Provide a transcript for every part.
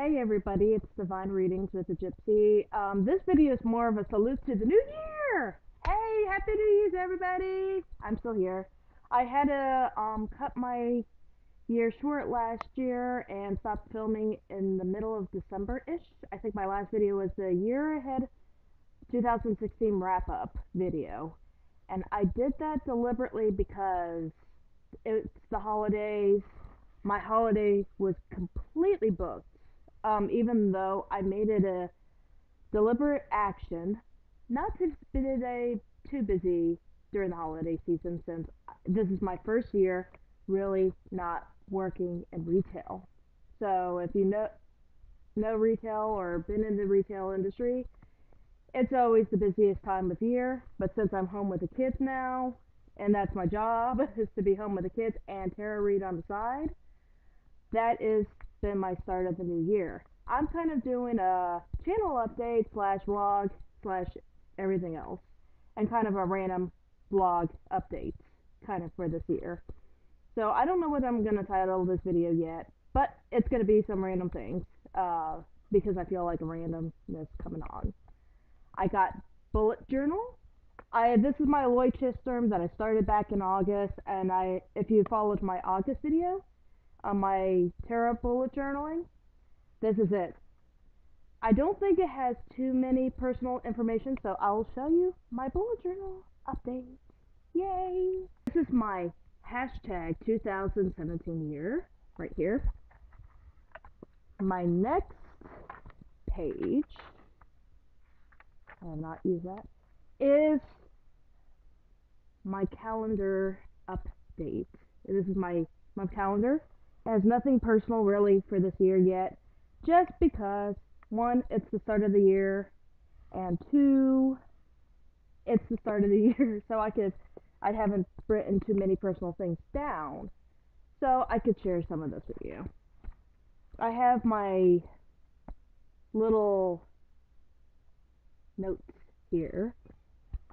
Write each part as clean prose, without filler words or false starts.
Hey everybody, it's Divine Readings with the Gypsy. This video is more of a salute to the new year! Hey, Happy New Year's everybody! I'm still here. I had to cut my year short last year and stopped filming in the middle of December-ish. I think my last video was the year ahead 2016 wrap-up video. And I did that deliberately because it's the holidays. My holiday was completely booked. Even though I made it a deliberate action not to spend a day too busy during the holiday season, since this is my first year really not working in retail. So if you know retail or been in the retail industry, it's always the busiest time of year. But since I'm home with the kids now, and that's my job, is to be home with the kids and tarot read on the side, that is been my start of the new year. I'm kind of doing a channel update slash vlog slash everything else, and kind of a random vlog update kind of for this year. So I don't know what I'm going to title this video yet, but it's going to be some random things because I feel like a randomness coming on. I got bullet journal. This is my Leuchtturm that I started back in August, and if you followed my August video on my tarot bullet journaling, this is it. I don't think it has too many personal information, so I'll show you my bullet journal update. Yay! This is my hashtag 2017 year right here. My next page, I have not used that, is my calendar update. This is my calendar. It has nothing personal really for this year yet, just because one, it's the start of the year, and two, it's the start of the year, so I haven't written too many personal things down, so I could share some of this with you. I have my little notes here.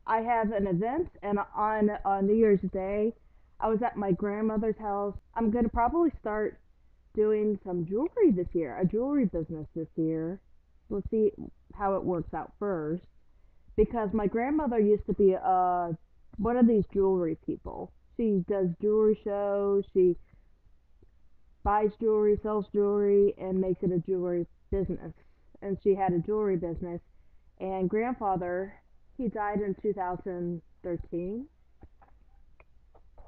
I have an event, and on New Year's Day, I was at my grandmother's house. I'm going to probably start doing some jewelry this year, a jewelry business this year. Let's see how it works out first, because my grandmother used to be one of these jewelry people. She does jewelry shows, she buys jewelry, sells jewelry, and makes it a jewelry business. And she had a jewelry business, and grandfather, he died in 2013,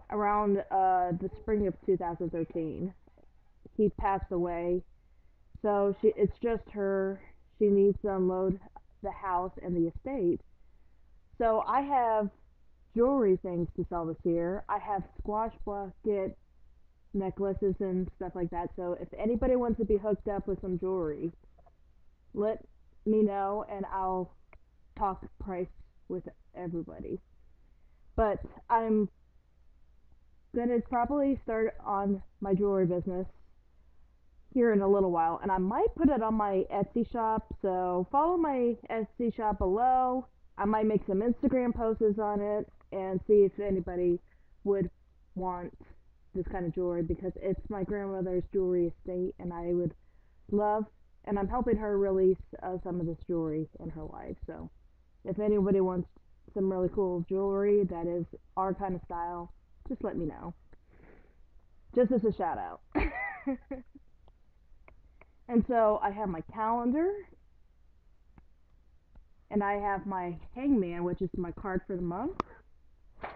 around the spring of 2013. He passed away, so it's just her. She needs to unload the house and the estate. So I have jewelry things to sell this year. I have squash bucket necklaces and stuff like that. So if anybody wants to be hooked up with some jewelry, let me know and I'll talk price with everybody. But I'm gonna probably start on my jewelry business here in a little while, and I might put it on my Etsy shop, so follow my Etsy shop below. I might make some Instagram posts on it and see if anybody would want this kind of jewelry, because it's my grandmother's jewelry estate, and I would love, and I'm helping her release some of this jewelry in her life. So if anybody wants some really cool jewelry that is our kind of style, just let me know. Just as a shout out. And so I have my calendar, and I have my hangman, which is my card for the month,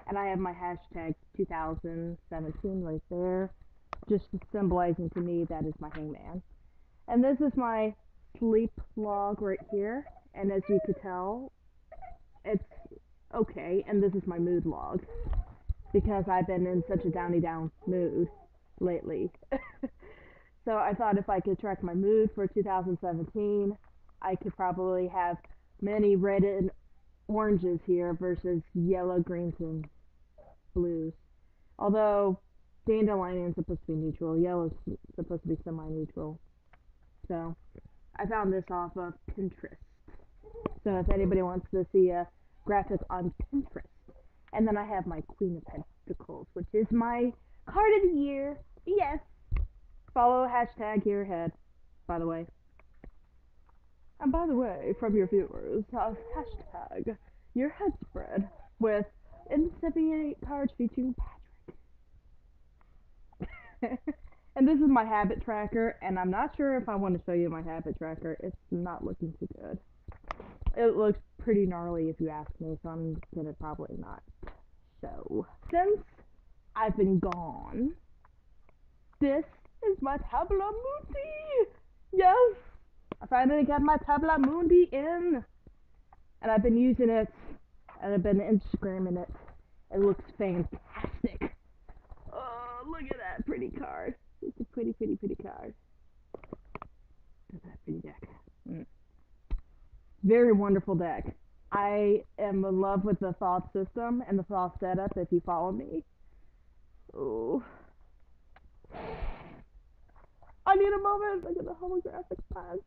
and I have my hashtag 2017 right there, just symbolizing to me that is my hangman. And this is my sleep log right here, and as you could tell, it's okay. And this is my mood log, because I've been in such a downy down mood lately. So I thought if I could track my mood for 2017, I could probably have many red and oranges here versus yellow, greens, and blues. Although dandelion is supposed to be neutral, yellow is supposed to be semi-neutral. So I found this off of Pinterest. So if anybody wants to see a graphic on Pinterest. And then I have my Queen of Pentacles, which is my card of the year. Yes. Follow hashtag here ahead, by the way. And by the way, from your viewers, hashtag your head spread with N78 cards featuring Patrick. And this is my habit tracker, and I'm not sure if I want to show you my habit tracker. It's not looking too good. It looks pretty gnarly if you ask me, so I'm gonna probably not show. Since I've been gone, this is my Tabula Mundi! Yes! I finally got my Tabula Mundi in! And I've been using it, and I've been Instagramming it. It looks fantastic! Oh, look at that pretty card. It's a pretty, pretty, pretty card. Look at that pretty deck. Very wonderful deck. I am in love with the Thoth system and the Thoth setup, if you follow me. Ooh. I need a moment. Look at the holographic cards.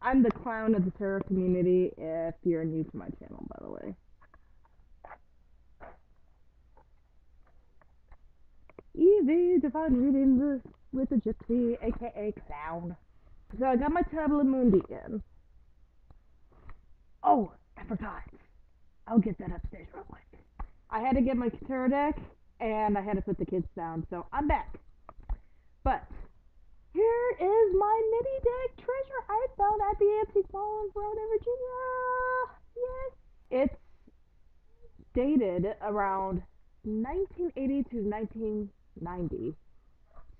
I'm the clown of the tarot community if you're new to my channel, by the way. Easy divine reading with the gypsy, aka clown. So I got my Tabula Mundi in. Oh, I forgot. I'll get that upstairs real quick. I had to get my tarot deck, and I had to put the kids down, so I'm back. But here is my mini deck treasure I found at the Antique Mall in Verona, Virginia. Yes. It's dated around 1980 to 1990.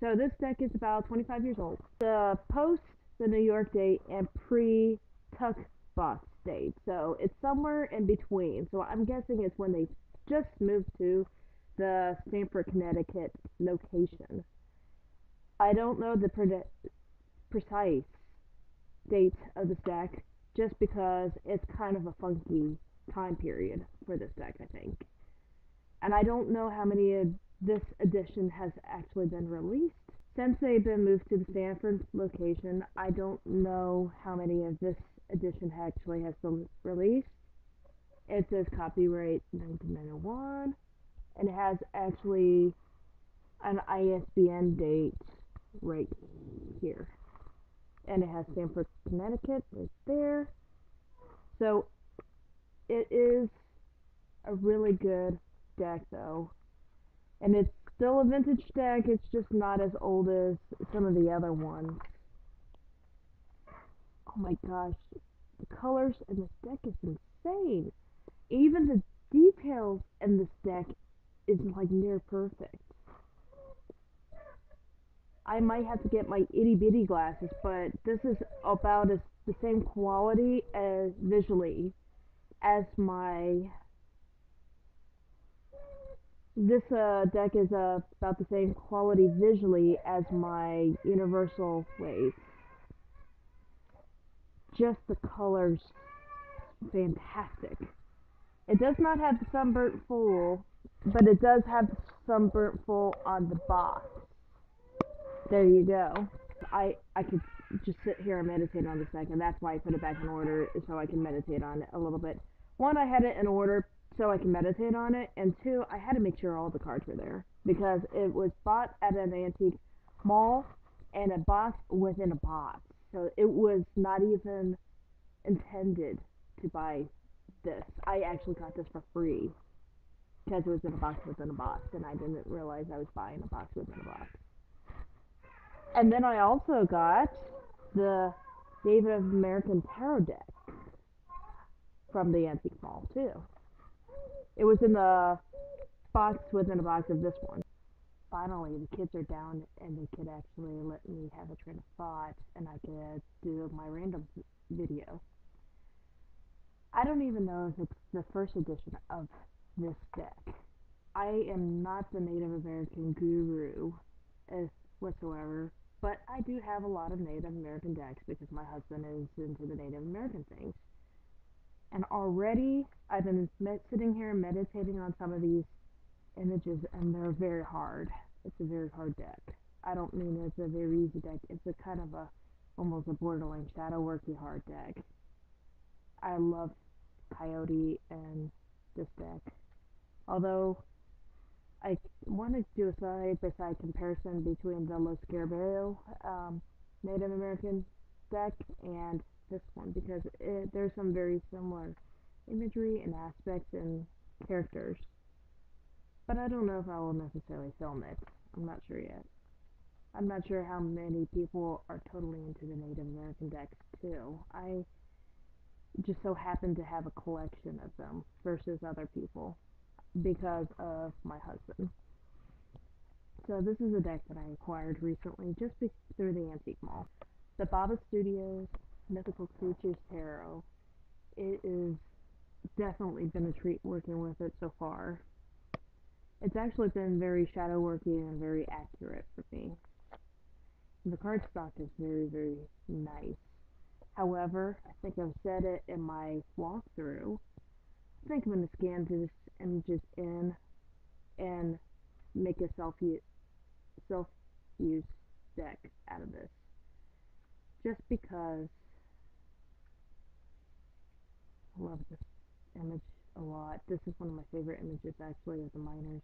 So this deck is about 25 years old. The post the New York date and pre-Tuck Box date. So it's somewhere in between. So I'm guessing it's when they just moved to the Stamford, Connecticut location. I don't know the precise date of this deck just because it's kind of a funky time period for this deck, I think. And I don't know how many of this edition has actually been released. Since they've been moved to the Stamford location, I don't know how many of this edition actually has been released. It says copyright 1991, and it has actually an ISBN date right here. And it has Stamford, Connecticut right there. So it is a really good deck though. And it's still a vintage deck, it's just not as old as some of the other ones. Oh my gosh, the colors in this deck is insane. Even the details in this deck is like near perfect. I might have to get my itty bitty glasses, but this is about the same quality as visually as my this deck is about the same quality visually as my Universal Waves. Just the colors, fantastic. It does not have the sunburnt full, but it does have the sunburnt full on the box. There you go. I could just sit here and meditate on this deck, and that's why I put it back in order, so I can meditate on it a little bit. One, I had it in order so I can meditate on it, and two, I had to make sure all the cards were there, because it was bought at an antique mall, and a box within a box. So it was not even intended to buy this. I actually got this for free, because it was in a box within a box, and I didn't realize I was buying a box within a box. And then I also got the Native American Tarot deck from the Antique Mall, too. It was in the box within a box of this one. Finally, the kids are down and they could actually let me have a train of thought and I could do my random video. I don't even know if it's the first edition of this deck. I am not the Native American guru whatsoever, but I do have a lot of Native American decks because my husband is into the Native American things. And already I've been sitting here meditating on some of these images, and they're very hard. It's a very hard deck. I don't mean it's a very easy deck. It's a kind of a almost a borderline shadow worky hard deck. I love Coyote and this deck. Although I want to do a side by side comparison between the Lo Scarabeo Native American deck and this one because there's some very similar imagery and aspects and characters. But I don't know if I will necessarily film it. I'm not sure yet. I'm not sure how many people are totally into the Native American decks too. I just so happen to have a collection of them versus other people because of my husband. So this is a deck that I acquired recently just through the Antique Mall. The Baba Studios Mythical Creatures Tarot. It is definitely been a treat working with it so far. It's actually been very shadow worky and very accurate for me. The cardstock is very, very nice. However, I think I've said it in my walkthrough. I think I'm going to scan these images in and make a self-use deck out of this. Just because I love this image a lot. This is one of my favorite images actually of the miners.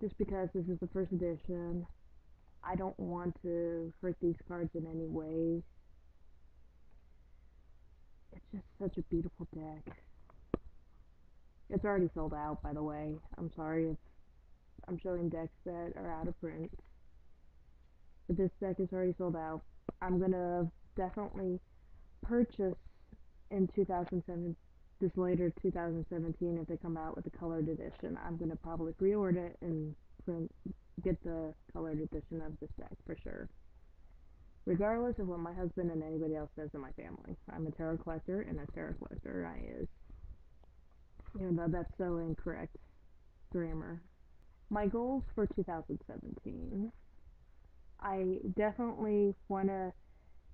Just because this is the first edition, I don't want to hurt these cards in any way. It's just such a beautiful deck. It's already sold out, by the way. I'm sorry if I'm showing decks that are out of print. But this deck is already sold out. I'm gonna definitely purchase in 2007, this later 2017, if they come out with a colored edition. I'm gonna probably pre-order it and get the colored edition of this deck for sure. Regardless of what my husband and anybody else says in my family. I'm a tarot collector, and a tarot collector I is. Even though that's so incorrect grammar. My goals for 2017. I definitely want to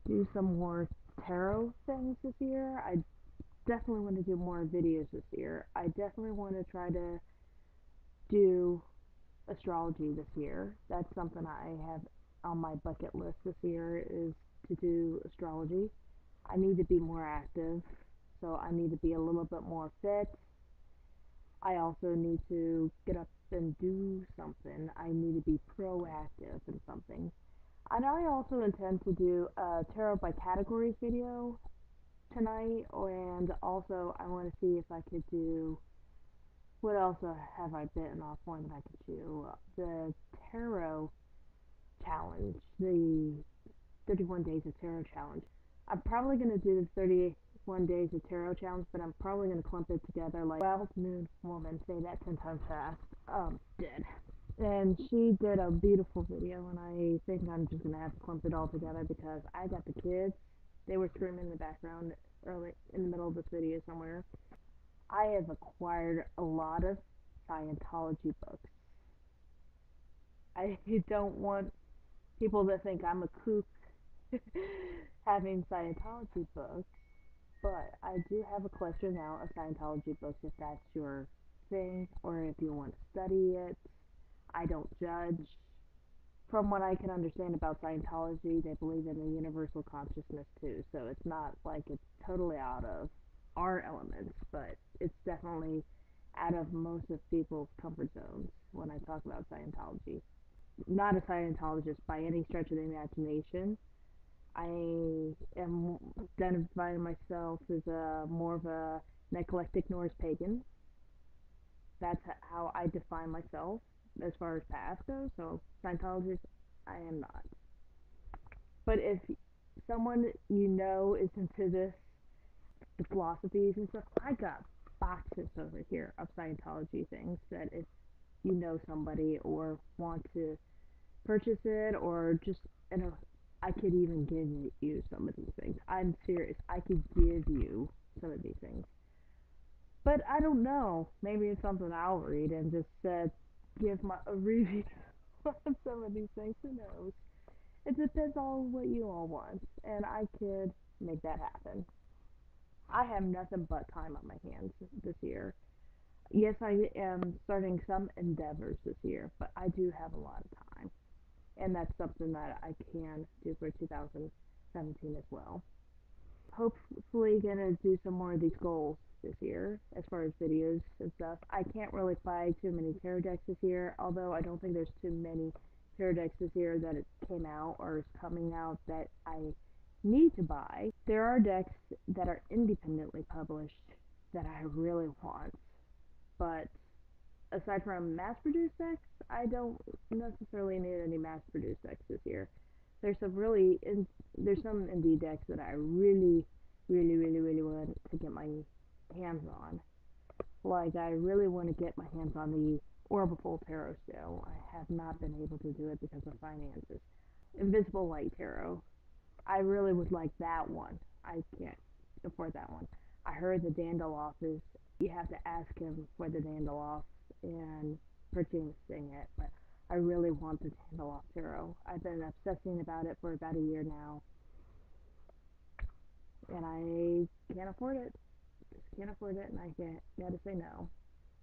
do some more tarot things this year. I definitely want to do more videos this year. I definitely want to try to do astrology this year. That's something I have on my bucket list this year, is to do astrology. I need to be more active, so I need to be a little bit more fit. I also need to get up and do something. I need to be proactive in something. And I also intend to do a tarot by categories video tonight, and also I want to see if I could do, what else have I bitten off more than I could chew? The tarot challenge, the 31 days of tarot challenge. I'm probably going to do the 31 days of tarot challenge, but I'm probably going to clump it together like 12 Moon Woman, say that 10 times fast, did. And she did a beautiful video, and I think I'm just going to have to clump it all together because I got the kids. They were screaming in the background early in the middle of this video somewhere. I have acquired a lot of Scientology books. I don't want people to think I'm a kook having Scientology books, but I do have a collection now of Scientology books if that's your thing, or if you want to study it. I don't judge. From what I can understand about Scientology, they believe in the universal consciousness too, so it's not like it's totally out of our elements, but it's definitely out of most of people's comfort zones when I talk about Scientology. Not a Scientologist by any stretch of the imagination. I am identifying myself as more of a eclectic Norse pagan. That's how I define myself as far as past goes. So Scientologist, I am not. But if someone you know is into this, the philosophies and stuff, I got boxes over here of Scientology things that if you know somebody or want to purchase it, or just, you know, I could even give you some of these things. I'm serious. I could give you some of these things. But I don't know. Maybe it's something I'll read and just give a review of some of these things. Who knows? It depends on what you all want, and I could make that happen. I have nothing but time on my hands this year. Yes, I am starting some endeavors this year, but I do have a lot of time. And that's something that I can do for 2017 as well. Hopefully gonna do some more of these goals this year as far as videos and stuff. I can't really buy too many tarot decks this year, although I don't think there's too many tarot decks this year that it came out or is coming out that I need to buy. There are decks that are independently published that I really want, but aside from mass-produced decks, I don't necessarily need any mass-produced decks this year. There's some there's some indie decks that I really want to get my hands on. Like I really want to get my hands on the Orbital Tarot still. I have not been able to do it because of finances. Invisible Light Tarot. I really would like that one. I can't afford that one. I heard the Dandelion is you have to ask him for the Dandelion and purchasing it, but I really want the Dandelion Tarot. I've been obsessing about it for about a year now, and I can't afford it. Just can't afford it, and I gotta say no.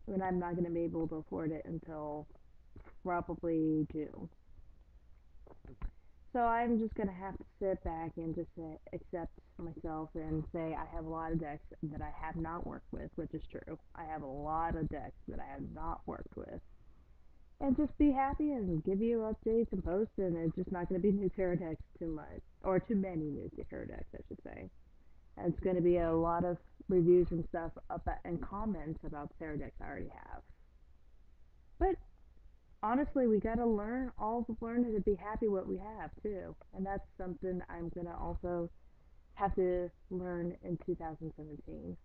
I mean, I'm not gonna be able to afford it until probably June. So I'm just gonna have to sit back and just accept myself and say I have a lot of decks that I have not worked with, which is true. I have a lot of decks that I have not worked with, and just be happy and give you updates and posts. And it's just not gonna be new tarot decks too much, or too many new tarot decks, I should say. And it's gonna be a lot of reviews and stuff about and comments about tarot decks I already have. But honestly, we gotta learn to be happy what we have too, and that's something I'm gonna also have to learn in 2017.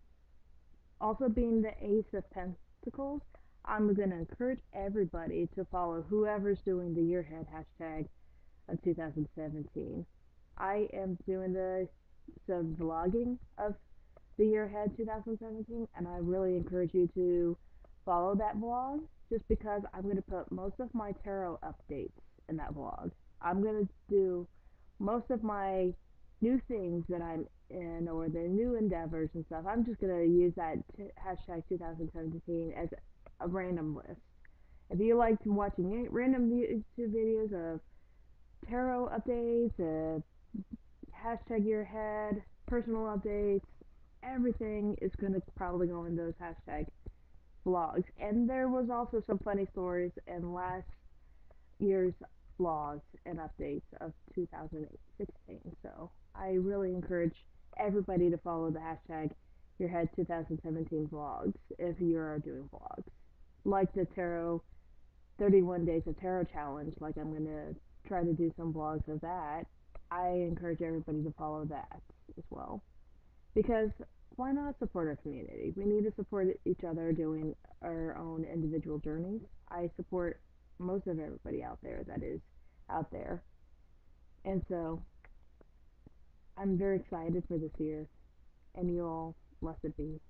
Also, being the Ace of Pentacles, I'm gonna encourage everybody to follow whoever's doing the Year Ahead hashtag of 2017. I am doing some vlogging of the Year Ahead 2017, and I really encourage you to follow that vlog just because I'm going to put most of my tarot updates in that vlog. I'm going to do most of my new things that I'm in or the new endeavors and stuff. I'm just going to use that hashtag 2017 as a random list. If you like watching random YouTube videos of tarot updates, hashtag Year Ahead, personal updates, everything is going to probably go in those hashtag vlogs. And there was also some funny stories in last year's vlogs and updates of 2016. So I really encourage everybody to follow the hashtag Year Ahead 2017 vlogs if you're doing vlogs. Like the Tarot 31 Days of Tarot Challenge, like I'm going to try to do some vlogs of that. I encourage everybody to follow that as well. Because why not support our community? We need to support each other doing our own individual journeys. I support most of everybody out there that is out there. And so I'm very excited for this year. And you all, blessed be.